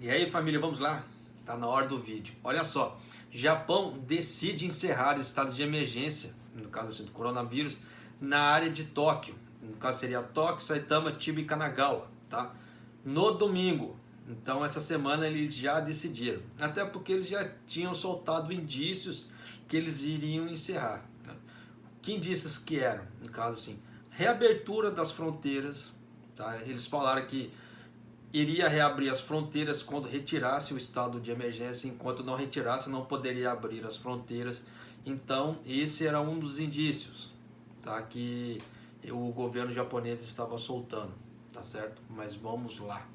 E aí, família, vamos lá? Tá na hora do vídeo. Olha só, Japão decide encerrar o estado de emergência, no caso assim, do coronavírus, na área de Tóquio. No caso seria Tóquio, Saitama, Chiba e Kanagawa, tá? No domingo. Então essa semana eles já decidiram. Até porque eles já tinham soltado indícios que eles iriam encerrar, né? Que indícios que eram? No caso assim, reabertura das fronteiras, tá? Eles falaram que iria reabrir as fronteiras quando retirasse o estado de emergência, enquanto não retirasse não poderia abrir as fronteiras. Então esse era um dos indícios, tá, que o governo japonês estava soltando, tá certo? Mas vamos lá.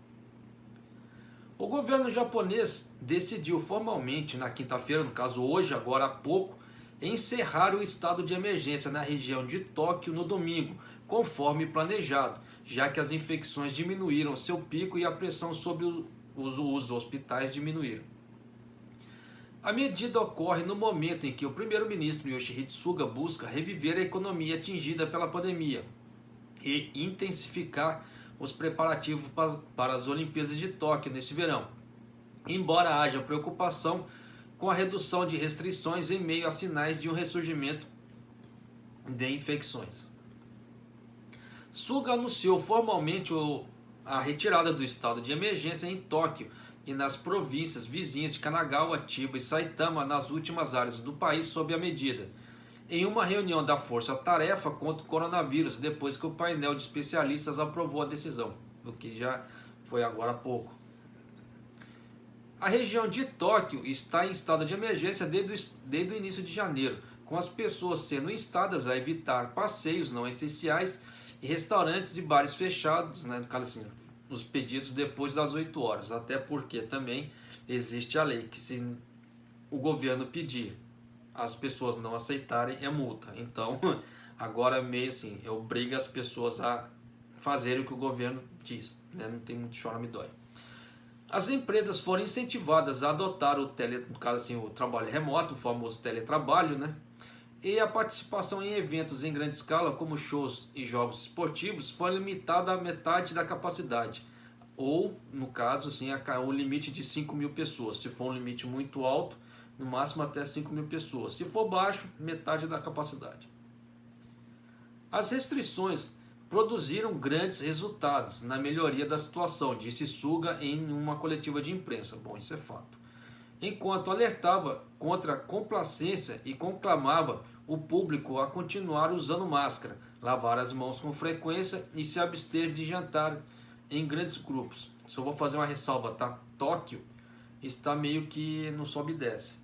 O governo japonês decidiu formalmente na quinta-feira, no caso hoje, agora há pouco, encerrar o estado de emergência na região de Tóquio no domingo, conforme planejado, já que as infecções diminuíram seu pico e a pressão sobre os hospitais diminuíram. A medida ocorre no momento em que o primeiro-ministro Yoshihide Suga busca reviver a economia atingida pela pandemia e intensificar os preparativos para as Olimpíadas de Tóquio nesse verão, embora haja preocupação com a redução de restrições em meio a sinais de um ressurgimento de infecções. Suga anunciou formalmente a retirada do estado de emergência em Tóquio e nas províncias vizinhas de Kanagawa, Chiba e Saitama, nas últimas áreas do país, sob a medida, em uma reunião da Força-Tarefa contra o coronavírus, depois que o painel de especialistas aprovou a decisão, o que já foi agora há pouco. A região de Tóquio está em estado de emergência desde o início de janeiro, com as pessoas sendo instadas a evitar passeios não essenciais e restaurantes e bares fechados, né, no caso assim, os pedidos depois das 8 horas, até porque também existe a lei que se o governo pedir, as pessoas não aceitarem, é multa. Então, agora meio assim, obriga as pessoas a fazerem o que o governo diz, né? Não tem muito chora me dói. As empresas foram incentivadas a adotar no caso assim, o trabalho remoto, o famoso teletrabalho, né? E a participação em eventos em grande escala, como shows e jogos esportivos, foi limitada à metade da capacidade. Ou, no caso, assim, o limite de 5.000 pessoas. Se for um limite muito alto, no máximo até 5.000 pessoas. Se for baixo, metade da capacidade. As restrições produziram grandes resultados na melhoria da situação, disse Suga em uma coletiva de imprensa. Bom, isso é fato. Enquanto alertava contra a complacência e conclamava o público a continuar usando máscara, lavar as mãos com frequência e se abster de jantar em grandes grupos. Só vou fazer uma ressalva, tá? Tóquio está meio que no sobe e desce,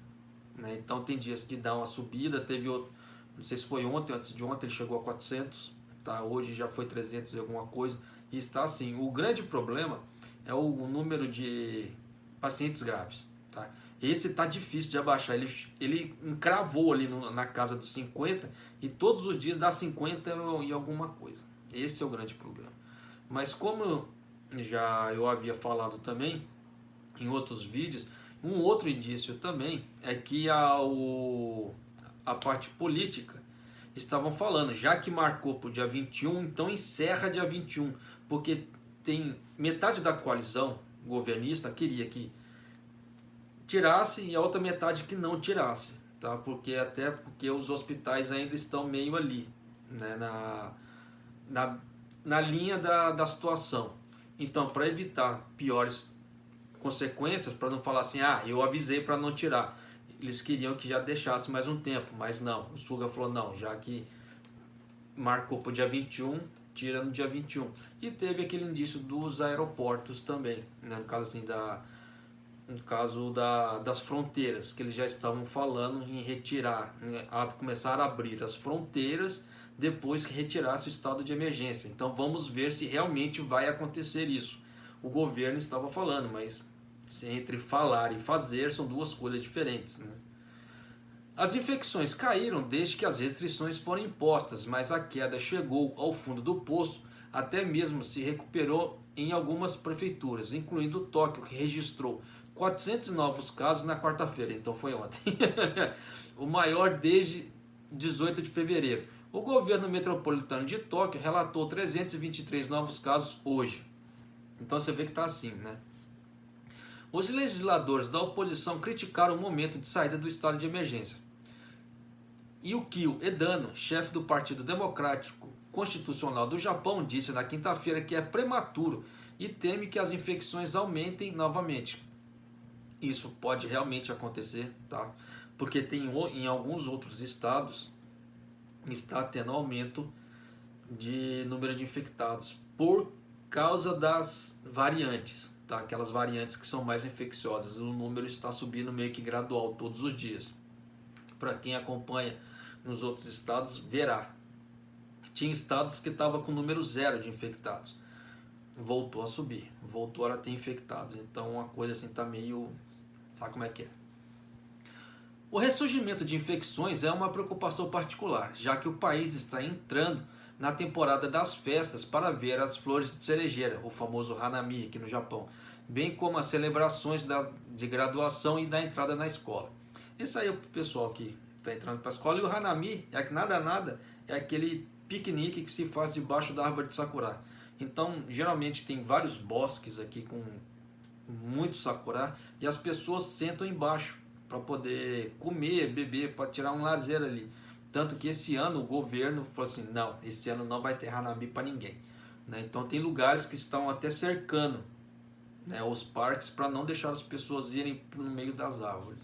né? Então tem dias que dá uma subida, teve outro, não sei se foi ontem, antes de ontem ele chegou a 400, tá? Hoje já foi 300 e alguma coisa, e está assim. O grande problema é o número de pacientes graves, tá? Esse está difícil de abaixar, ele encravou ali na casa dos 50 e todos os dias dá 50 e alguma coisa. Esse é o grande problema. Mas como já eu havia falado também em outros vídeos, um outro indício também é que a parte política estavam falando, já que marcou para o dia 21, então encerra dia 21, porque tem metade da coalizão governista queria que tirasse e a outra metade que não tirasse, tá? Até porque os hospitais ainda estão meio ali, né? na linha da situação. Então, para evitar piores consequências, para não falar assim, eu avisei para não tirar, eles queriam que já deixasse mais um tempo, mas não, o Suga falou não, já que marcou para o dia 21, tira no dia 21. E teve aquele indício dos aeroportos também, né? No caso assim, das fronteiras, que eles já estavam falando em retirar, começar a abrir as fronteiras depois que retirasse o estado de emergência. Então vamos ver se realmente vai acontecer isso. O governo estava falando, mas entre falar e fazer são duas coisas diferentes, né? As infecções caíram desde que as restrições foram impostas, mas a queda chegou ao fundo do poço, até mesmo se recuperou em algumas prefeituras, incluindo Tóquio, que registrou 400 novos casos na quarta-feira, então foi ontem, o maior desde 18 de fevereiro. O governo metropolitano de Tóquio relatou 323 novos casos hoje. Então você vê que está assim, né? Os legisladores da oposição criticaram o momento de saída do estado de emergência. Yukio Edano, chefe do Partido Democrático Constitucional do Japão, disse na quinta-feira que é prematuro e teme que as infecções aumentem novamente. Isso pode realmente acontecer, tá? Porque tem em alguns outros estados está tendo aumento de número de infectados por causa das variantes, tá? Aquelas variantes que são mais infecciosas. O número está subindo meio que gradual todos os dias. Para quem acompanha nos outros estados, verá. Tinha estados que estavam com número zero de infectados. Voltou a subir, voltou a ter infectados. Então a coisa assim está meio... Sabe como é que é? O ressurgimento de infecções é uma preocupação particular, já que o país está entrando na temporada das festas para ver as flores de cerejeira, o famoso Hanami aqui no Japão, bem como as celebrações de graduação e da entrada na escola. Esse aí é o pessoal que está entrando para a escola. E o Hanami, é que nada, é aquele piquenique que se faz debaixo da árvore de sakura. Então, geralmente tem vários bosques aqui com muito sakura e as pessoas sentam embaixo para poder comer, beber, para tirar um lazer ali. Tanto que esse ano o governo falou assim, não, esse ano não vai ter Hanami para ninguém. Né? Então tem lugares que estão até cercando, né, os parques para não deixar as pessoas irem no meio das árvores.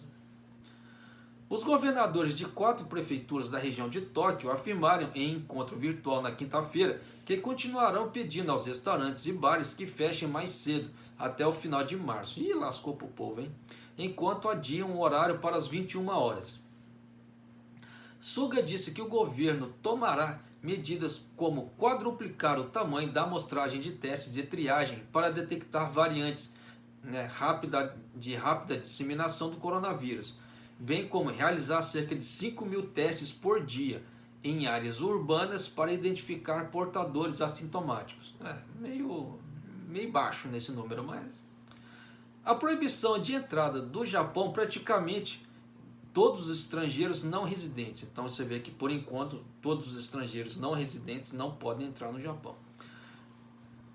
Os governadores de 4 prefeituras da região de Tóquio afirmaram em encontro virtual na quinta-feira que continuarão pedindo aos restaurantes e bares que fechem mais cedo, até o final de março. Ih, lascou pro povo, hein? Enquanto adiam o horário para as 21 horas. Suga disse que o governo tomará medidas como quadruplicar o tamanho da amostragem de testes de triagem para detectar variantes, né, de rápida disseminação do coronavírus, bem como realizar cerca de 5.000 testes por dia em áreas urbanas para identificar portadores assintomáticos. Meio baixo nesse número, mas... A proibição de entrada do Japão praticamente todos os estrangeiros não residentes. Então você vê que por enquanto todos os estrangeiros não residentes não podem entrar no Japão.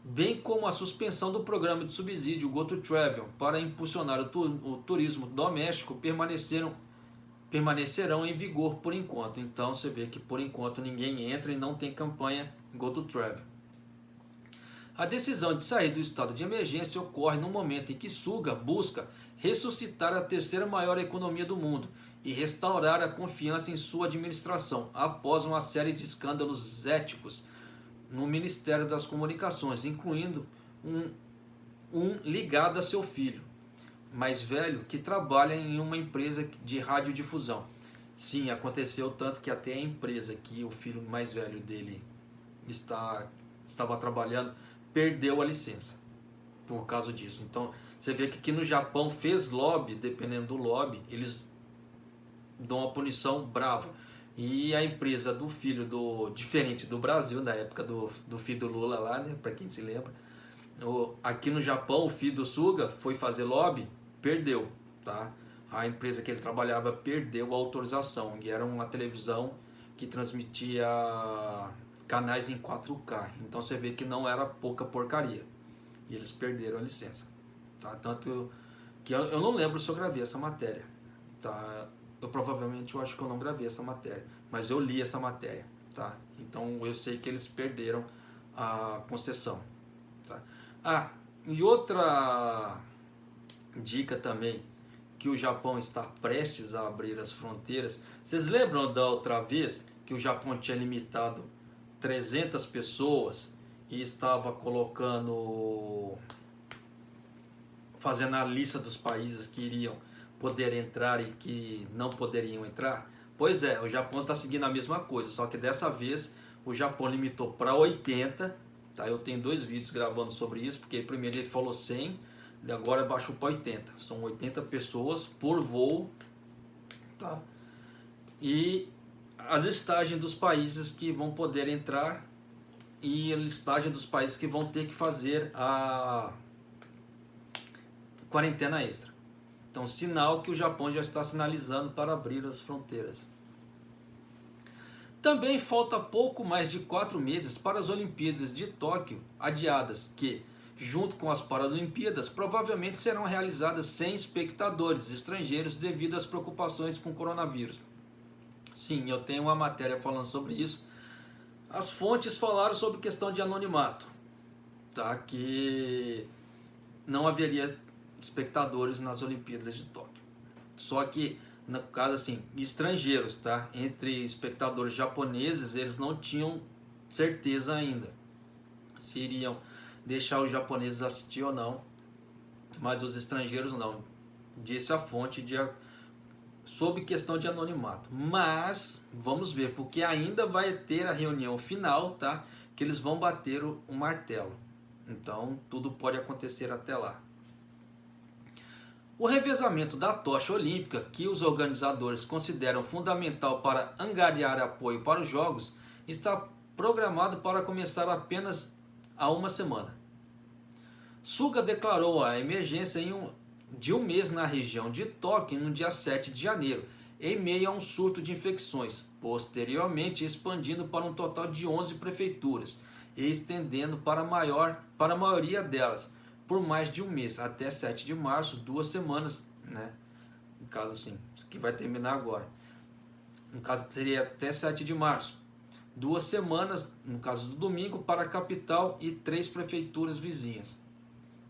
Bem como a suspensão do programa de subsídio Go To Travel para impulsionar o turismo doméstico permanecerão em vigor por enquanto. Então você vê que por enquanto ninguém entra e não tem campanha Go To Travel. A decisão de sair do estado de emergência ocorre no momento em que Suga busca ressuscitar a terceira maior economia do mundo e restaurar a confiança em sua administração após uma série de escândalos éticos no Ministério das Comunicações, incluindo um ligado a seu filho mais velho que trabalha em uma empresa de radiodifusão. Sim, aconteceu tanto que até a empresa que o filho mais velho dele estava trabalhando perdeu a licença por causa disso. Então você vê que aqui no Japão fez lobby, dependendo do lobby, eles dão uma punição brava. E a empresa do filho diferente do Brasil, na época do filho do Lula lá, né, para quem se lembra, aqui no Japão o filho do Suga foi fazer lobby, perdeu, tá? A empresa que ele trabalhava perdeu a autorização, e era uma televisão que transmitia canais em 4K. Então você vê que não era pouca porcaria. E eles perderam a licença. Tá? Tanto que eu não lembro se eu gravei essa matéria. Tá? Eu acho que eu não gravei essa matéria. Mas eu li essa matéria. Tá? Então eu sei que eles perderam a concessão. Tá? E outra dica também, que o Japão está prestes a abrir as fronteiras. Vocês lembram da outra vez que o Japão tinha limitado 300 pessoas e estava fazendo a lista dos países que iriam poder entrar e que não poderiam entrar? Pois é, o Japão está seguindo a mesma coisa, só que dessa vez o Japão limitou para 80, tá? Eu tenho 2 vídeos gravando sobre isso, porque primeiro ele falou 100, e agora baixou para 80. São 80 pessoas por voo, tá? E a listagem dos países que vão poder entrar e a listagem dos países que vão ter que fazer a quarentena extra. Então, sinal que o Japão já está sinalizando para abrir as fronteiras. Também falta pouco mais de 4 meses para as Olimpíadas de Tóquio adiadas, que junto com as Paralimpíadas, provavelmente serão realizadas sem espectadores estrangeiros devido às preocupações com o coronavírus. Sim, eu tenho uma matéria falando sobre isso. As fontes falaram sobre questão de anonimato, tá? Que não haveria espectadores nas Olimpíadas de Tóquio. Só que, no caso assim, estrangeiros, tá? Entre espectadores japoneses, eles não tinham certeza ainda se iriam deixar os japoneses assistir ou não, mas os estrangeiros não. Disse a fonte sob questão de anonimato. Mas vamos ver, porque ainda vai ter a reunião final, tá? Que eles vão bater o martelo. Então tudo pode acontecer até lá. O revezamento da tocha olímpica, que os organizadores consideram fundamental para angariar apoio para os Jogos, está programado para começar apenas há uma semana. Suga declarou a emergência de um mês na região de Tóquio no dia 7 de janeiro, em meio a um surto de infecções, posteriormente expandindo para um total de 11 prefeituras e estendendo para a maioria delas por mais de um mês, até 7 de março, 2 semanas, né? No caso assim, isso aqui vai terminar agora. No caso seria até 7 de março. 2 semanas, no caso do domingo, para a capital e 3 prefeituras vizinhas.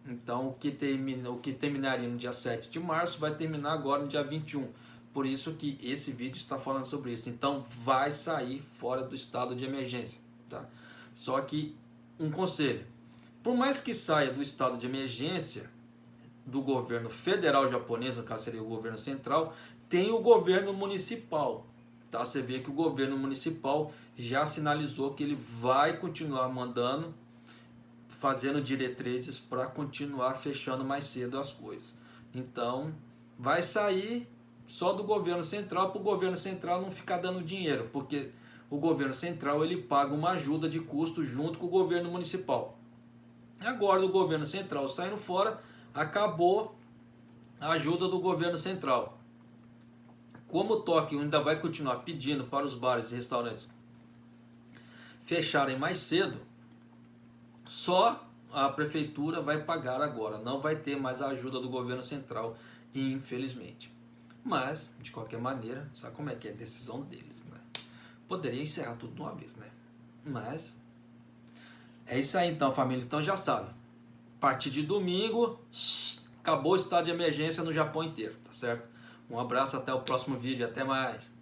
Então, o que terminaria no dia 7 de março vai terminar agora no dia 21. Por isso que esse vídeo está falando sobre isso. Então, vai sair fora do estado de emergência, tá? Só que, um conselho. Por mais que saia do estado de emergência do governo federal japonês, no caso seria o governo central, tem o governo municipal. Tá? Você vê que o governo municipal já sinalizou que ele vai continuar fazendo diretrizes para continuar fechando mais cedo as coisas. Então, vai sair só do governo central para o governo central não ficar dando dinheiro, porque o governo central ele paga uma ajuda de custo junto com o governo municipal. Agora, o governo central saindo fora, acabou a ajuda do governo central. Como o Tóquio ainda vai continuar pedindo para os bares e restaurantes fecharem mais cedo, só a prefeitura vai pagar agora. Não vai ter mais a ajuda do governo central, infelizmente. Mas, de qualquer maneira, sabe como é que é a decisão deles, né? Poderia encerrar tudo de uma vez, né? Mas é isso aí então, família. Então já sabe. A partir de domingo, acabou o estado de emergência no Japão inteiro, tá certo? Um abraço, até o próximo vídeo. Até mais.